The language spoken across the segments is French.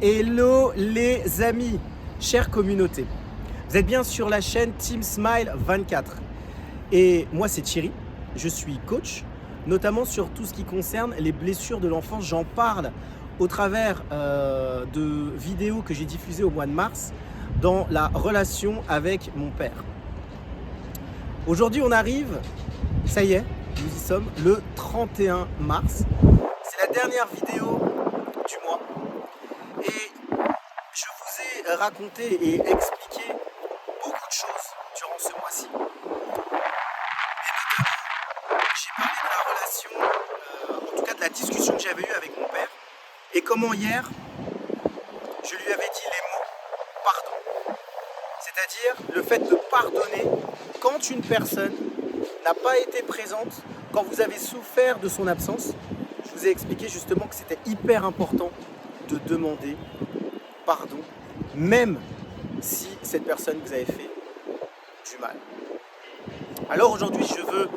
Hello les amis, chère communauté. Vous êtes bien sur la chaîne Team Smile 24. Et moi c'est Thierry, je suis coach, notamment sur tout ce qui concerne les blessures de l'enfance. J'en parle au travers de vidéos que j'ai diffusées au mois de mars dans la relation avec mon père. Aujourd'hui on arrive, ça y est, nous y sommes, le 31 mars. C'est la dernière vidéo du mois. Et je vous ai raconté et expliqué beaucoup de choses durant ce mois-ci. Et notamment, j'ai parlé de la relation, en tout cas de la discussion que j'avais eue avec mon père, et comment hier, je lui avais dit les mots pardon. C'est-à-dire le fait de pardonner quand une personne n'a pas été présente, quand vous avez souffert de son absence. Je vous ai expliqué justement que c'était hyper important de demander pardon, même si cette personne vous avait fait du mal. Alors aujourd'hui, je veux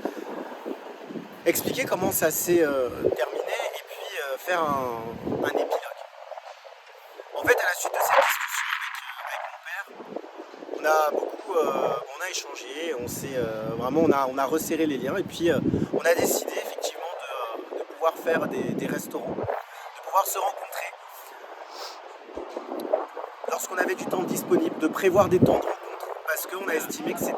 expliquer comment ça s'est terminé et puis faire un épilogue. En fait, à la suite de cette discussion avec mon père, on a échangé, on s'est vraiment, on a resserré les liens et puis on a décidé effectivement de pouvoir faire des restaurants, de pouvoir se rencontrer. Lorsqu'on avait du temps disponible, de prévoir des temps de rencontre, parce qu'on a estimé que c'était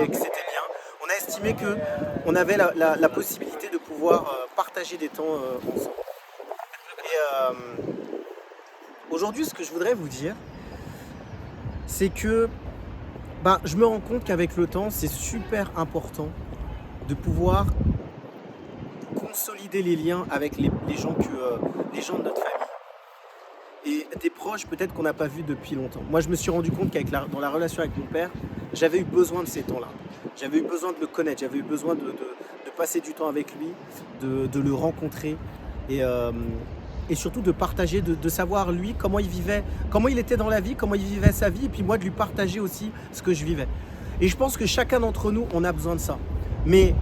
bien. On a estimé qu'on avait la possibilité de pouvoir partager des temps ensemble. Et aujourd'hui, ce que je voudrais vous dire, c'est que je me rends compte qu'avec le temps, c'est super important de pouvoir consolider les liens avec les gens de notre famille. Et des proches peut-être qu'on n'a pas vu depuis longtemps. Moi je me suis rendu compte dans la relation avec mon père, j'avais eu besoin de ces temps-là. J'avais eu besoin de le connaître, j'avais eu besoin de passer du temps avec lui, de le rencontrer et surtout de partager, de savoir lui comment il vivait, comment il était dans la vie, comment il vivait sa vie, et puis moi de lui partager aussi ce que je vivais. Et je pense que chacun d'entre nous, on a besoin de ça. Mais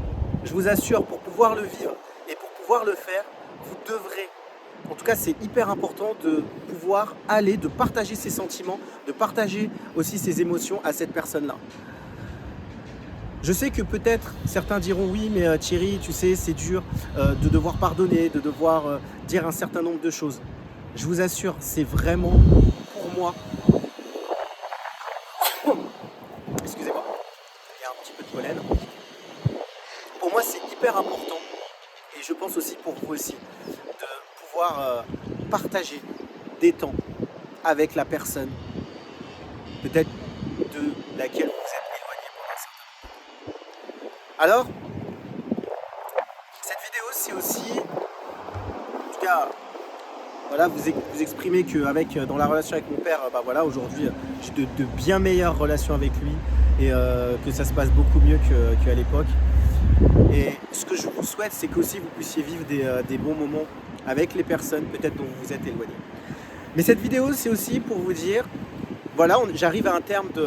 je vous assure, pour pouvoir le vivre et pour pouvoir le faire, vous devrez, en tout cas c'est hyper important de pouvoir de partager ses sentiments, de partager aussi ses émotions à cette personne-là. Je sais que peut-être certains diront oui, mais Thierry, tu sais, c'est dur de devoir pardonner, de devoir dire un certain nombre de choses. Je vous assure, c'est vraiment pour moi. Excusez-moi, il y a un petit peu de pollen. Pour moi, c'est hyper important, et je pense aussi pour vous aussi, de pouvoir partager des temps avec la personne, peut-être de laquelle vous êtes éloigné pendant un certain temps. Alors, cette vidéo, c'est aussi, en tout cas, voilà, vous exprimer que dans la relation avec mon père, aujourd'hui, j'ai de bien meilleures relations avec lui et que ça se passe beaucoup mieux qu'à l'époque. Et ce que je vous souhaite, c'est qu'aussi vous puissiez vivre des bons moments avec les personnes peut-être dont vous vous êtes éloigné. Mais cette vidéo, c'est aussi pour vous dire, voilà, j'arrive à un terme de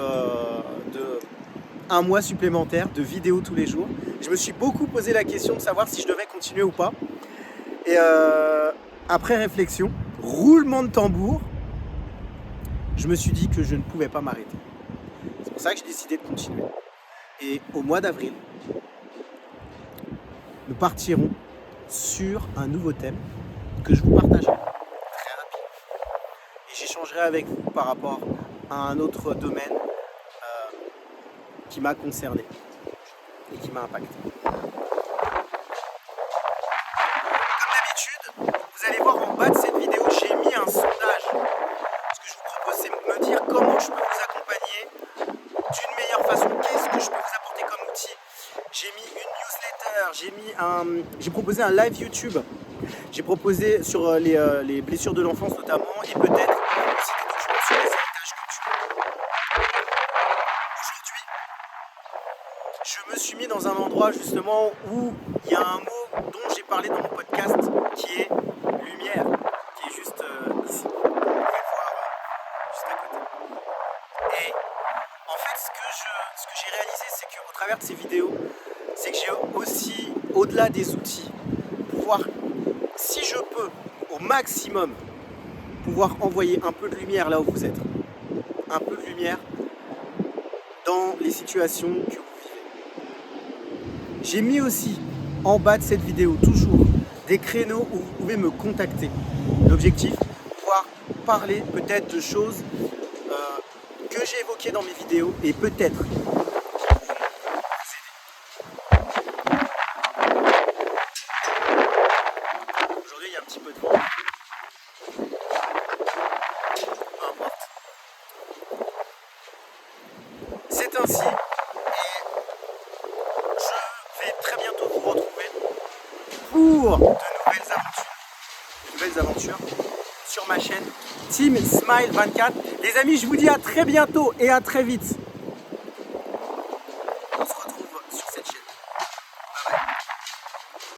un mois supplémentaire de vidéos tous les jours. Je me suis beaucoup posé la question de savoir si je devais continuer ou pas. Et après réflexion, roulement de tambour, je me suis dit que je ne pouvais pas m'arrêter. C'est pour ça que j'ai décidé de continuer. Et au mois d'avril, nous partirons sur un nouveau thème que je vous partagerai très rapidement. Et j'échangerai avec vous par rapport à un autre domaine qui m'a concerné et qui m'a impacté. Comme d'habitude, vous allez voir en bas de cette vidéo, j'ai mis un sondage. Ce que je vous propose, c'est de me dire comment je peux vous accompagner d'une meilleure façon. Qu'est-ce que je peux vous apporter comme outil? J'ai mis une newsletter, j'ai proposé un live YouTube. J'ai proposé sur les blessures de l'enfance notamment, et peut-être aussi des documents sur les héritages culturels. Aujourd'hui, je me suis mis dans un endroit justement où il y a un mot dont j'ai parlé dans mon podcast qui est lumière, qui est juste ici. Vous pouvez le voir juste à côté. Et en fait, ce que j'ai réalisé, c'est qu'au travers de ces vidéos, c'est que j'ai aussi, au-delà des outils, pouvoir, si je peux, au maximum, pouvoir envoyer un peu de lumière là où vous êtes. Un peu de lumière dans les situations que vous vivez. J'ai mis aussi en bas de cette vidéo toujours des créneaux où vous pouvez me contacter. L'objectif, pouvoir parler peut-être de choses que j'ai évoquées dans mes vidéos et peut-être aujourd'hui il y a un petit peu de vent. Peu importe. C'est ainsi et je vais très bientôt vous retrouver pour de nouvelles aventures sur ma chaîne Team Smile 24. Les amis, je vous dis à très bientôt et à très vite.